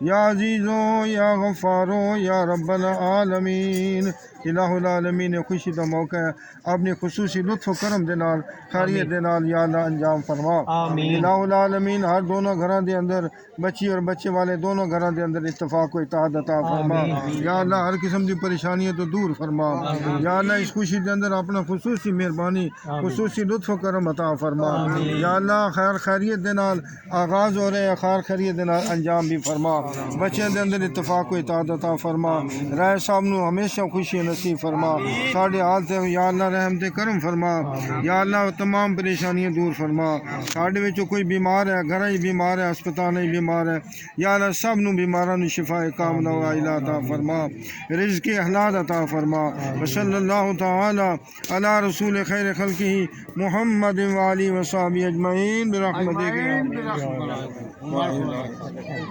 या अजीज़ो या गफ़ारो या रब्बल आलमीन। इलाहुल आलमीन खुशी का मौका है, अपने खुसूसी लुत्फ़ करम दे नाल खैरियत दे नाल या अल्लाह अंजाम फरमा। इलाहुल आलमीन हर दोनों घरां दे अंदर बच्ची और बच्चे वाले दोनों घरां दे अंदर इत्तफाक को इत्तेहाद अता फरमा। या अल्लाह हर किस्म की परेशानियों तो दूर फरमा। या अल्लाह इस खुशी के अंदर अपना खुसूसी मेहरबानी खुसूसी लुत्फ़ करम अता फरमा। या अल्लाह खैर खैरियत दे नाल आगाज़ हो रहे खैर खैरियत दे नाल अंजाम भी फरमा। बच्चों के अंदर इत्तफाक को इत्तेहाद अता फरमा। राय साहब नू हमेशा खुशी नसीब फरमा। साढ़े हाल ते या अल्लाह रहम ते करम फरमा। या अल्लाह तमाम परेशानियां दूर फरमा। साढ़े विचों कोई बीमार है, घर ही बीमार है, अस्पताल ही बीमार है, या अल्लाह सब नू बीमारां नू शिफाए कामना व इला अता फरमा। रिज़्क़ हलाल अता फरमा। सल्लल्लाहु तआला अला रसूल खैर खल्क़िही मुहम्मद व आलिहि व सहबिही अजमईन बिरहमतिक या